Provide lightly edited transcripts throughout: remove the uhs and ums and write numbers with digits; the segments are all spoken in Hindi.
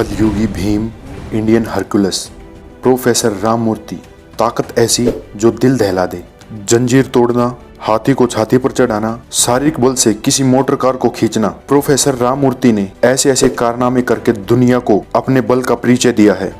कलयुगी Bhim, Indian Hercules, professor Rammurti. ताकत ऐसी जो दिल दहला दे। जंजीर तोड़ना, हाथी को छाती पर चढ़ाना, शारीरिक बल से किसी मोटर कार को खींचना। प्रोफेसर राममूर्ति ने ऐसे ऐसे कारनामे करके दुनिया को अपने बल का परिचय दिया है।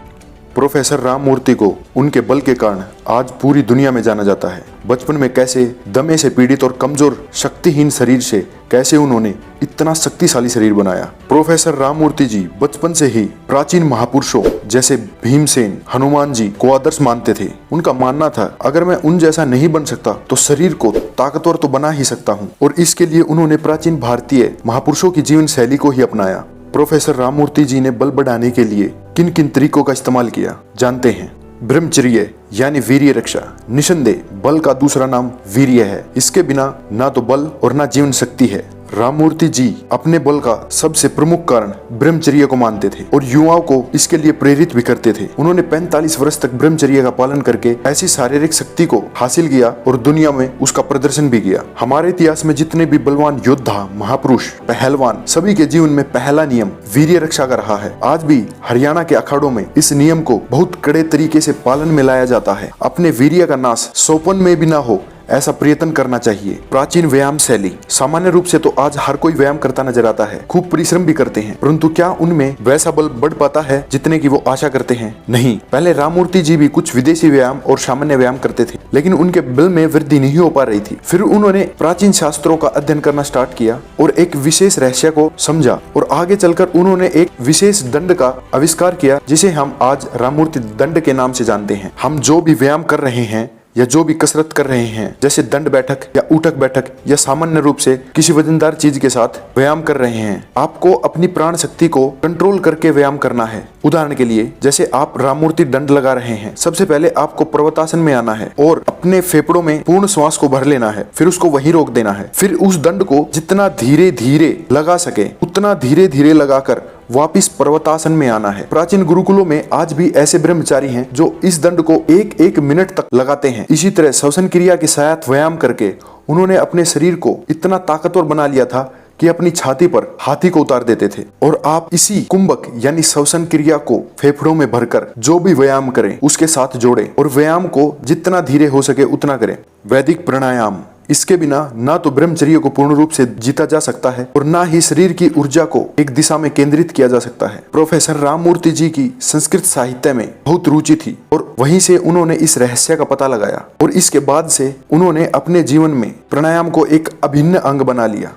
प्रोफेसर राममूर्ति को उनके बल के कारण आज पूरी दुनिया में जाना जाता है। बचपन में कैसे दमे से पीड़ित और कमजोर शक्तिहीन शरीर से कैसे उन्होंने इतना शक्तिशाली शरीर बनाया। प्रोफेसर राममूर्ति जी बचपन से ही प्राचीन महापुरुषों जैसे भीमसेन, हनुमान जी को आदर्श मानते थे। उनका मानना था अगर मैं उन जैसा नहीं बन सकता तो शरीर को ताकतवर तो बना ही सकता हूँ, और इसके लिए उन्होंने प्राचीन भारतीय महापुरुषों की जीवन शैली को ही अपनाया। प्रोफेसर राममूर्ति जी ने बल बढ़ाने के लिए किन किन तरीकों का इस्तेमाल किया जानते हैं। ब्रह्मचर्य यानी वीर्य रक्षा। निसंदेह बल का दूसरा नाम वीर्य है। इसके बिना ना तो बल और ना जीवन शक्ति है। राममूर्ति जी अपने बल का सबसे प्रमुख कारण ब्रह्मचर्य को मानते थे और युवाओं को इसके लिए प्रेरित भी करते थे। उन्होंने 45 वर्ष तक ब्रह्मचर्य का पालन करके ऐसी शारीरिक शक्ति को हासिल किया और दुनिया में उसका प्रदर्शन भी किया। हमारे इतिहास में जितने भी बलवान योद्धा, महापुरुष, पहलवान, सभी के जीवन में पहला नियम वीर्य रक्षा का रहा है। आज भी हरियाणा के अखाड़ों में इस नियम को बहुत कड़े तरीके से पालन में लाया जाता है। अपने वीर्य का नाश सोपन में भी ना हो ऐसा प्रयत्न करना चाहिए। प्राचीन व्यायाम शैली। सामान्य रूप से तो आज हर कोई व्यायाम करता नजर आता है, खूब परिश्रम भी करते हैं, परंतु क्या उनमें वैसा बल बढ़ पाता है जितने की वो आशा करते हैं? नहीं। पहले राममूर्ति जी भी कुछ विदेशी व्यायाम और सामान्य व्यायाम करते थे, लेकिन उनके बल में वृद्धि नहीं हो पा रही थी। फिर उन्होंने प्राचीन शास्त्रों का अध्ययन करना स्टार्ट किया और एक विशेष रहस्य को समझा, और आगे चलकर उन्होंने एक विशेष दंड का आविष्कार किया जिसे हम आज राममूर्ति दंड के नाम से जानते हैं। हम जो भी व्यायाम कर रहे हैं या जो भी कसरत कर रहे हैं, जैसे दंड बैठक या उठक बैठक या सामान्य रूप से किसी वजनदार चीज के साथ व्यायाम कर रहे हैं, आपको अपनी प्राण शक्ति को कंट्रोल करके व्यायाम करना है। उदाहरण के लिए जैसे आप राममूर्ति दंड लगा रहे हैं, सबसे पहले आपको पर्वतासन में आना है और अपने फेफड़ों में पूर्ण श्वास को भर लेना है, फिर उसको वहीं रोक देना है। फिर उस दंड को जितना धीरे धीरे लगा सके उतना धीरे धीरे लगाकर वापिस पर्वतासन में आना है। प्राचीन गुरुकुलों में आज भी ऐसे ब्रह्मचारी हैं जो इस दंड को एक एक मिनट तक लगाते हैं। इसी तरह श्वसन क्रिया के साथ व्यायाम करके उन्होंने अपने शरीर को इतना ताकतवर बना लिया था कि अपनी छाती पर हाथी को उतार देते थे। और आप इसी कुंभक यानी श्वसन क्रिया को फेफड़ों में भरकर जो भी व्यायाम करें उसके साथ जोड़ें और व्यायाम को जितना धीरे हो सके उतना करें। वैदिक प्राणायाम। इसके बिना ना तो ब्रह्मचर्य को पूर्ण रूप से जीता जा सकता है और ना ही शरीर की ऊर्जा को एक दिशा में केंद्रित किया जा सकता है। प्रोफेसर राममूर्ति जी की संस्कृत साहित्य में बहुत रुचि थी और वहीं से उन्होंने इस रहस्य का पता लगाया और इसके बाद से उन्होंने अपने जीवन में प्राणायाम को एक अभिन्न अंग बना लिया।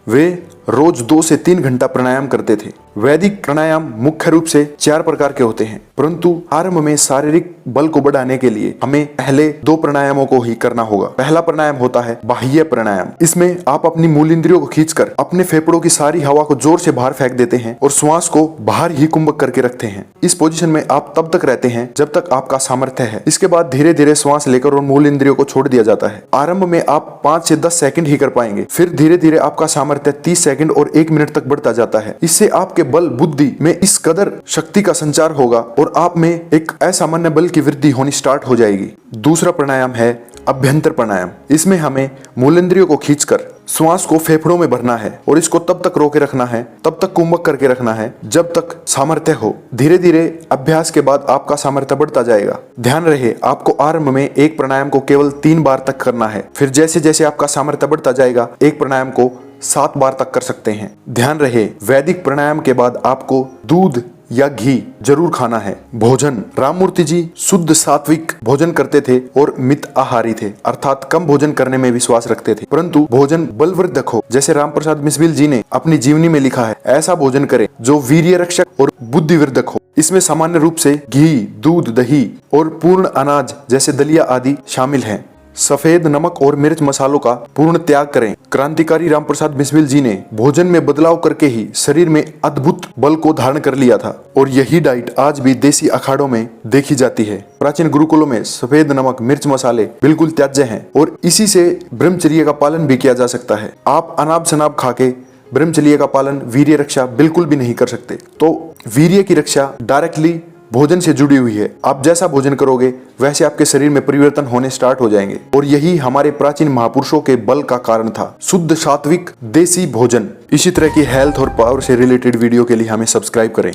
वे रोज 2 से 3 घंटा प्राणायाम करते थे। वैदिक प्राणायाम मुख्य रूप से 4 प्रकार के होते हैं, परंतु आरंभ में शारीरिक बल को बढ़ाने के लिए हमें पहले 2 प्राणायामों को ही करना होगा। पहला प्राणायाम होता है बाह्य प्राणायाम। इसमें आप अपनी मूल इंद्रियों को खींचकर अपने फेफड़ों की सारी हवा को जोर से बाहर फेंक देते हैं और श्वास को बाहर ही कुंभक करके रखते हैं। इस पोजीशन में आप तब तक रहते हैं जब तक आपका सामर्थ्य है। इसके बाद धीरे धीरे श्वास लेकर और मूल इंद्रियों को छोड़ दिया जाता है। आरंभ में आप 5 से 10 सेकंड ही कर पाएंगे, फिर धीरे धीरे आपका सामर्थ्य 30 सेकंड और 1 मिनट तक बढ़ता जाता है। इससे आपके बल बुद्धि में इस कदर शक्ति का संचार होगा और आप में एक असामान्य बल की वृद्धि होनी स्टार्ट हो जाएगी। दूसरा प्राणायाम है अभ्यंतर प्राणायाम। इसमें हमें मूलेंद्रियों को खींचकर श्वास को फेफड़ों में भरना है और इसको तब तक रोके रखना है, तब तक कुंभक करके रखना है जब तक सामर्थ्य हो। धीरे धीरे अभ्यास के बाद आपका सामर्थ्य बढ़ता जाएगा। ध्यान रहे आपको आरंभ में एक प्राणायाम को केवल 3 बार तक करना है, फिर जैसे जैसे आपका सामर्थ्य बढ़ता जाएगा एक प्राणायाम को 7 बार तक कर सकते हैं। ध्यान रहे वैदिक प्राणायाम के बाद आपको दूध या घी जरूर खाना है। भोजन। राममूर्ति जी शुद्ध सात्विक भोजन करते थे और मित आहारी थे, अर्थात कम भोजन करने में विश्वास रखते थे, परंतु भोजन बलवर्धक हो। जैसे रामप्रसाद मिश्बिल जी ने अपनी जीवनी में लिखा है, ऐसा भोजन करें जो वीर्य रक्षक और बुद्धिवर्धक हो। इसमें सामान्य रूप से घी, दूध, दही और पूर्ण अनाज जैसे दलिया आदि शामिल हैं। सफेद नमक और मिर्च मसालों का पूर्ण त्याग करें। क्रांतिकारी रामप्रसाद मिश्बिल जी ने भोजन में बदलाव करके ही शरीर में अद्भुत बल को धारण कर लिया था और यही डाइट आज भी देसी अखाड़ों में देखी जाती है। प्राचीन गुरुकुलों में सफेद नमक, मिर्च मसाले बिल्कुल त्याज्य हैं और इसी से ब्रह्मचर्य का पालन भी किया जा सकता है। आप अनाब शनाब खा के ब्रह्मचर्य का पालन, वीर्य रक्षा बिल्कुल भी नहीं कर सकते। तो वीर्य की रक्षा डायरेक्टली भोजन से जुड़ी हुई है। आप जैसा भोजन करोगे वैसे आपके शरीर में परिवर्तन होने स्टार्ट हो जाएंगे और यही हमारे प्राचीन महापुरुषों के बल का कारण था। शुद्ध सात्विक देसी भोजन। इसी तरह की हेल्थ और पावर से रिलेटेड वीडियो के लिए हमें सब्सक्राइब करें।